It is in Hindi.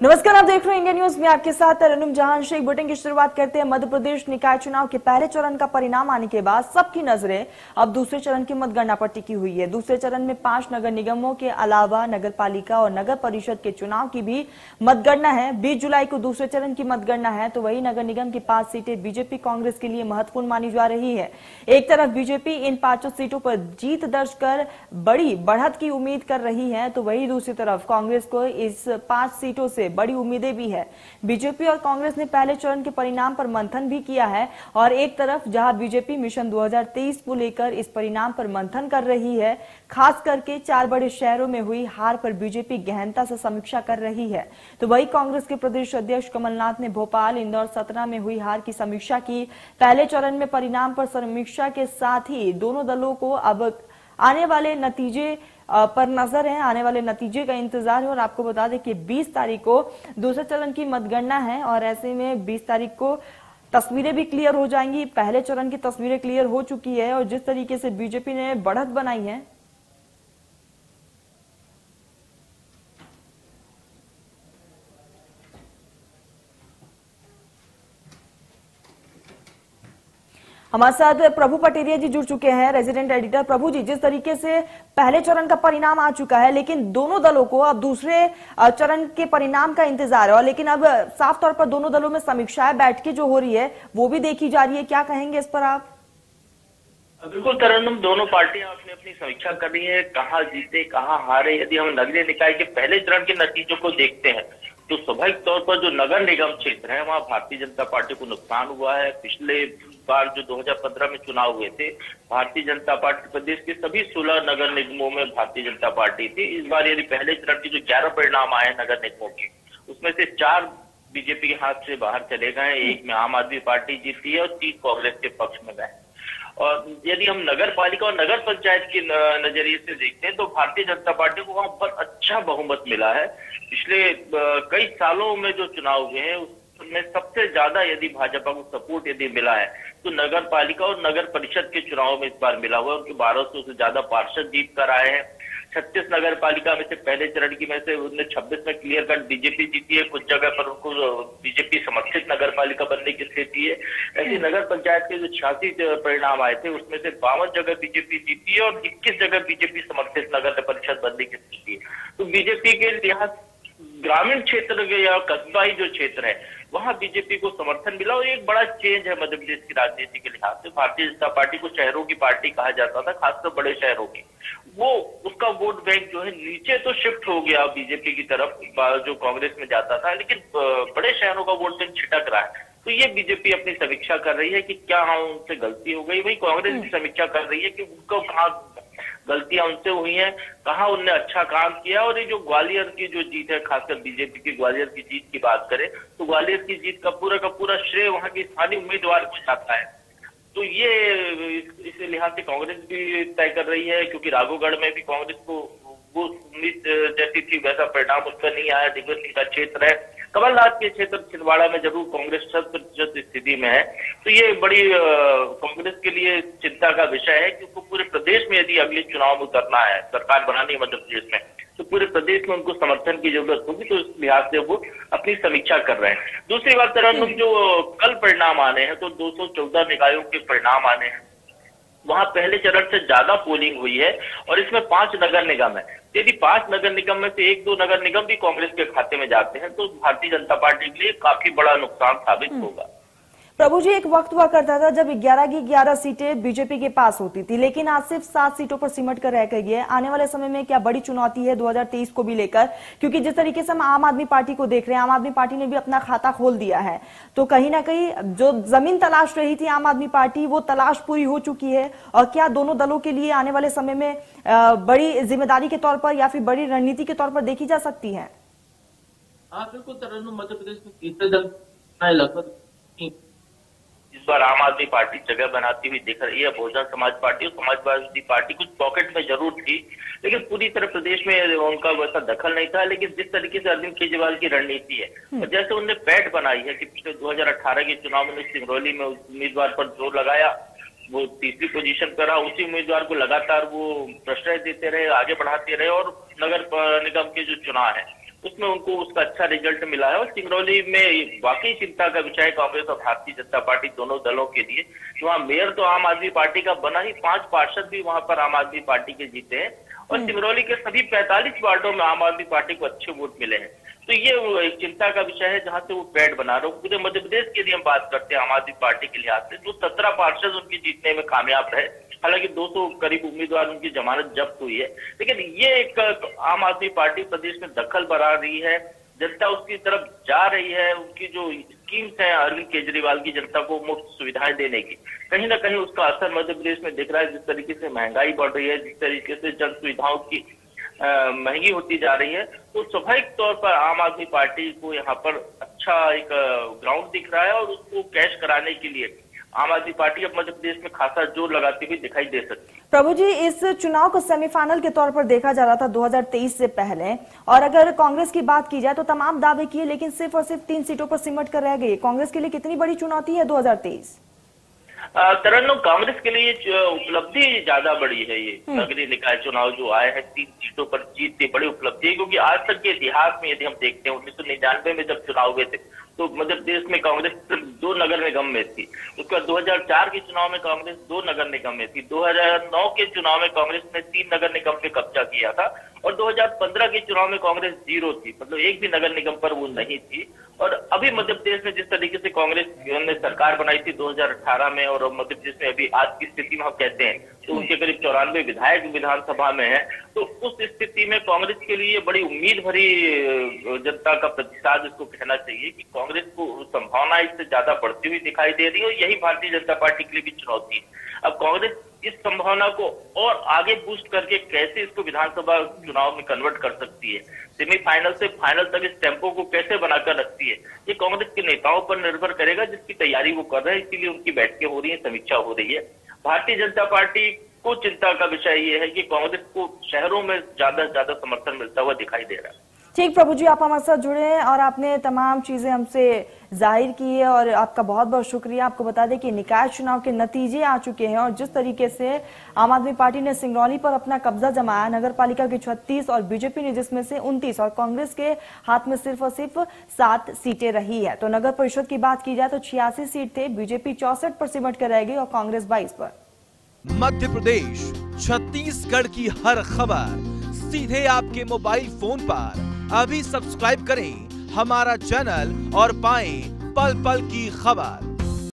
नमस्कार, आप देख रहे हैं इंडिया न्यूज में आपके साथ तरन्नुम जहां। शेख बुलेटिन की शुरुआत करते हैं। मध्य प्रदेश निकाय चुनाव के पहले चरण का परिणाम आने के बाद सबकी नजरें अब दूसरे चरण की मतगणना पर टिकी हुई है। दूसरे चरण में 5 नगर निगमों के अलावा नगर पालिका और नगर परिषद के चुनाव की भी मतगणना है। 20 जुलाई को दूसरे चरण की मतगणना है, तो वही नगर निगम की 5 सीटें बीजेपी कांग्रेस के लिए महत्वपूर्ण मानी जा रही है। एक तरफ बीजेपी इन 5 सीटों पर जीत दर्ज कर बड़ी बढ़त की उम्मीद कर रही है, तो वही दूसरी तरफ कांग्रेस को इस 5 सीटों से बड़ी उम्मीदें भी है। बीजेपी और कांग्रेस ने पहले चरण के परिणाम पर मंथन भी किया है और एक तरफ जहां बीजेपी मिशन 2023 को लेकर इस परिणाम पर मंथन कर रही है, खास करके 4 बड़े शहरों में हुई हार पर बीजेपी गहनता से समीक्षा कर रही है, तो वही कांग्रेस के प्रदेश अध्यक्ष कमलनाथ ने भोपाल, इंदौर, सतना में हुई हार की समीक्षा की। पहले चरण में परिणाम पर समीक्षा के साथ ही दोनों दलों को अब आने वाले नतीजे पर नजर है, आने वाले नतीजे का इंतजार है। और आपको बता दें कि 20 तारीख को दूसरे चरण की मतगणना है और ऐसे में 20 तारीख को तस्वीरें भी क्लियर हो जाएंगी। पहले चरण की तस्वीरें क्लियर हो चुकी है और जिस तरीके से बीजेपी ने बढ़त बनाई है, हमारे साथ प्रभु पटेरिया जी जुड़ चुके हैं, रेजिडेंट एडिटर। प्रभु जी, जिस तरीके से पहले चरण का परिणाम आ चुका है, लेकिन दोनों दलों को अब दूसरे चरण के परिणाम का इंतजार है और लेकिन अब साफ तौर पर दोनों दलों में समीक्षाएं बैठकें जो हो रही है वो भी देखी जा रही है। क्या कहेंगे इस पर आप? बिल्कुल तरन्नुम, दोनों पार्टियां अपनी अपनी समीक्षा कर रही है, कहाँ जीते कहाँ हारे। यदि हम नगरीय निकाय के पहले चरण के नतीजों को देखते हैं तो स्वाभाविक तौर पर जो नगर निगम क्षेत्र है वहां भारतीय जनता पार्टी को नुकसान हुआ है। पिछले बार जो 2015 में चुनाव हुए थे, भारतीय जनता पार्टी प्रदेश के सभी 16 नगर निगमों में भारतीय जनता पार्टी थी। इस बार यदि पहले चरण के जो 11 परिणाम आए नगर निगमों के, उसमें से 4 बीजेपी के हाथ से बाहर चले गए, एक में आम आदमी पार्टी जीती है और 3 कांग्रेस के पक्ष में गए। और यदि हम नगर पालिका और नगर पंचायत के नजरिए से देखते हैं तो भारतीय जनता पार्टी को वहां पर अच्छा बहुमत मिला है। पिछले कई सालों में जो चुनाव हुए हैं उसमें सबसे ज्यादा यदि भाजपा को सपोर्ट यदि मिला है तो नगर पालिका और नगर परिषद के चुनाव में इस बार मिला हुआ है। उनके 1200 से ज्यादा पार्षद जीत कर आए हैं। 36 नगर पालिका में से पहले चरण की में से उन्हें 26 में क्लियर कट बीजेपी जीती है। कुछ जगह पर उनको बीजेपी समर्थित नगर पालिका बनने की स्थिति है। ऐसे नगर पंचायत के जो 86 परिणाम आए थे उसमें से 52 जगह बीजेपी जीती है और 21 जगह बीजेपी समर्थित नगर परिषद बनने की स्थिति है। तो बीजेपी के लिहाज ग्रामीण क्षेत्र के या कस्बाई जो क्षेत्र है वहां बीजेपी को समर्थन मिला और एक बड़ा चेंज है मध्य प्रदेश की राजनीति के लिहाज से। भारतीय जनता पार्टी को शहरों की पार्टी कहा जाता था, खासकर बड़े शहरों की, वो उसका वोट बैंक जो है नीचे तो शिफ्ट हो गया बीजेपी की तरफ जो कांग्रेस में जाता था, लेकिन बड़े शहरों का वोट बैंक छिटक रहा है। तो ये बीजेपी अपनी समीक्षा कर रही है कि क्या उनसे गलती हो गई। वही कांग्रेस की समीक्षा कर रही है कि उनको कहाँ गलतियां उनसे हुई हैं, कहाँ उनने अच्छा काम किया। और ये जो ग्वालियर की जो जीत है, खासकर बीजेपी की ग्वालियर की जीत की बात करें तो ग्वालियर की जीत का पूरा श्रेय वहां की स्थानीय उम्मीदवार को जाता है। तो ये इस लिहाज से कांग्रेस भी तय कर रही है, क्योंकि राघोगढ़ में भी कांग्रेस को वो उम्मीद जैसी थी वैसा परिणाम उसका नहीं आया। दिग्विजय सिंह का क्षेत्र है, कमलनाथ के क्षेत्र छिंदवाड़ा में जरूर कांग्रेस 100% स्थिति में है। तो ये बड़ी कांग्रेस के लिए चिंता का विषय है, क्योंकि पूरे प्रदेश में यदि अगले चुनाव में उतरना है, सरकार बनानी है मध्य प्रदेश में, तो पूरे प्रदेश में उनको समर्थन की जरूरत होगी। तो इस लिहाज से वो अपनी समीक्षा कर रहे हैं। दूसरी बात तरन्नुम, जो कल परिणाम आने हैं तो 214 निकायों के परिणाम आने हैं, वहां पहले चरण से ज्यादा पोलिंग हुई है और इसमें 5 नगर निगम है। यदि 5 नगर निगम में से 1-2 नगर निगम भी कांग्रेस के खाते में जाते हैं तो भारतीय जनता पार्टी के लिए काफी बड़ा नुकसान साबित होगा। प्रभु जी, एक वक्त हुआ करता था जब 11 की 11 सीटें बीजेपी के पास होती थी, लेकिन आज सिर्फ 7 सीटों पर सिमट कर रह गई है। आने वाले समय में क्या बड़ी चुनौती है 2023 को भी लेकर? क्योंकि जिस तरीके से हम आम आदमी पार्टी को देख रहे हैं, आम आदमी पार्टी ने भी अपना खाता खोल दिया है, तो कहीं ना कहीं जो जमीन तलाश रही थी आम आदमी पार्टी, वो तलाश पूरी हो चुकी है। और क्या दोनों दलों के लिए आने वाले समय में बड़ी जिम्मेदारी के तौर पर या फिर बड़ी रणनीति के तौर पर देखी जा सकती है? हाँ बिल्कुल तरन्नुम, मध्य प्रदेश में तीसरे दल लगभग इस बार आम आदमी पार्टी जगह बनाती हुई दिख रही है। बहुजन समाज पार्टी और समाजवादी पार्टी कुछ पॉकेट में जरूर थी, लेकिन पूरी तरह प्रदेश में उनका वैसा दखल नहीं था। लेकिन जिस तरीके से अरविंद केजरीवाल की रणनीति है और जैसे उनने पैठ बनाई है कि पिछले 2018 के चुनाव में सिंगरौली में उम्मीदवार पर जोर लगाया, वो तीसरी पोजीशन पर रहा, उसी उम्मीदवार को लगातार वो प्रश्रय देते रहे, आगे बढ़ाते रहे और नगर निगम के जो चुनाव है उसमें उनको उसका अच्छा रिजल्ट मिला है। और सिंगरौली में वाकई चिंता का विषय है कांग्रेस और भारतीय जनता पार्टी दोनों दलों के लिए। वहाँ मेयर तो आम आदमी पार्टी का बना ही, 5 पार्षद भी वहां पर आम आदमी पार्टी के जीते हैं और सिंगरौली के सभी 45 वार्डों में आम आदमी पार्टी को अच्छे वोट मिले हैं। तो ये एक चिंता का विषय है जहां से वो ट्रेंड बना रहे हो। पूरे मध्य प्रदेश की यदि हम बात करते हैं आम आदमी पार्टी के लिहाज से, तो 17 पार्षद उनके जीतने में कामयाब रहे। हालांकि 200 करीब उम्मीदवार उनकी जमानत जब्त हुई है, लेकिन ये एक आम आदमी पार्टी प्रदेश में दखल बना रही है, जनता उसकी तरफ जा रही है। उनकी जो स्कीम्स हैं अरविंद केजरीवाल की जनता को मुफ्त सुविधाएं देने की, कहीं ना कहीं उसका असर मध्य प्रदेश में दिख रहा है। जिस तरीके से महंगाई बढ़ रही है, जिस तरीके से जन सुविधाओं की महंगी होती जा रही है, तो स्वाभाविक तौर पर आम आदमी पार्टी को यहाँ पर अच्छा एक ग्राउंड दिख रहा है और उसको कैश कराने के लिए आम आदमी पार्टी अब मध्य प्रदेश में खासा जोर लगाती हुई दिखाई दे सकती है। प्रभु जी, इस चुनाव को सेमीफाइनल के तौर पर देखा जा रहा था 2023 से पहले, और अगर कांग्रेस की बात की जाए तो तमाम दावे किए लेकिन सिर्फ और सिर्फ 3 सीटों पर सिमट कर रह गई। कांग्रेस के लिए कितनी बड़ी चुनौती है 2023? तरन्नुम, कांग्रेस के लिए उपलब्धि ज्यादा बड़ी है। ये नगरीय निकाय चुनाव जो आए हैं 3 सीटों पर जीत की बड़ी उपलब्धि है, क्योंकि आज तक के इतिहास में यदि हम देखते हैं 1999 में जब चुनाव हुए थे तो मध्य प्रदेश में कांग्रेस सिर्फ 2 नगर निगम में थी। उसके बाद 2004 के चुनाव में कांग्रेस 2 नगर निगम में थी। 2009 के चुनाव में कांग्रेस ने 3 नगर निगम पे कब्जा किया था और 2015 के चुनाव में कांग्रेस 0 थी, मतलब एक भी नगर निगम पर वो नहीं थी। और अभी मध्य प्रदेश में जिस तरीके से कांग्रेस ने सरकार बनाई थी 2018 में, और मध्य प्रदेश में अभी आज की स्थिति में हम कहते हैं तो उनके करीब 94 विधायक विधानसभा में है, तो उस स्थिति में कांग्रेस के लिए बड़ी उम्मीद भरी जनता का प्रतिसाद इसको कहना चाहिए कि कांग्रेस को संभावना इससे ज्यादा बढ़ती हुई दिखाई दे रही है और यही भारतीय जनता पार्टी के लिए भी चुनौती है। अब कांग्रेस इस संभावना को और आगे बूस्ट करके कैसे इसको विधानसभा चुनाव में कन्वर्ट कर सकती है, सेमीफाइनल से फाइनल तक इस टेम्पो को कैसे बनाकर रखती है, ये कांग्रेस के नेताओं पर निर्भर करेगा, जिसकी तैयारी वो कर रहे हैं। इसीलिए उनकी बैठकें हो रही है, समीक्षा हो रही है। भारतीय जनता पार्टी को चिंता का विषय ये है कि कांग्रेस को शहरों में ज्यादा से ज्यादा समर्थन मिलता हुआ दिखाई दे रहा है। ठीक प्रभु जी, आप हमारे साथ जुड़े हैं और आपने तमाम चीजें हमसे जाहिर की है और आपका बहुत बहुत शुक्रिया। आपको बता दें कि निकाय चुनाव के नतीजे आ चुके हैं और जिस तरीके से आम आदमी पार्टी ने सिंगरौली पर अपना कब्जा जमाया, नगर पालिका की 36 और बीजेपी ने जिसमें से 29 और कांग्रेस के हाथ में सिर्फ और सिर्फ 7 सीटें रही है। तो नगर परिषद की बात की जाए तो 86 सीट थे, बीजेपी 64 पर सिमट कर रह गई और कांग्रेस 22 पर। मध्य प्रदेश, छत्तीसगढ़ की हर खबर सीधे आपके मोबाइल फोन पर। अभी सब्सक्राइब करें हमारा चैनल और पाएं पल पल की खबर।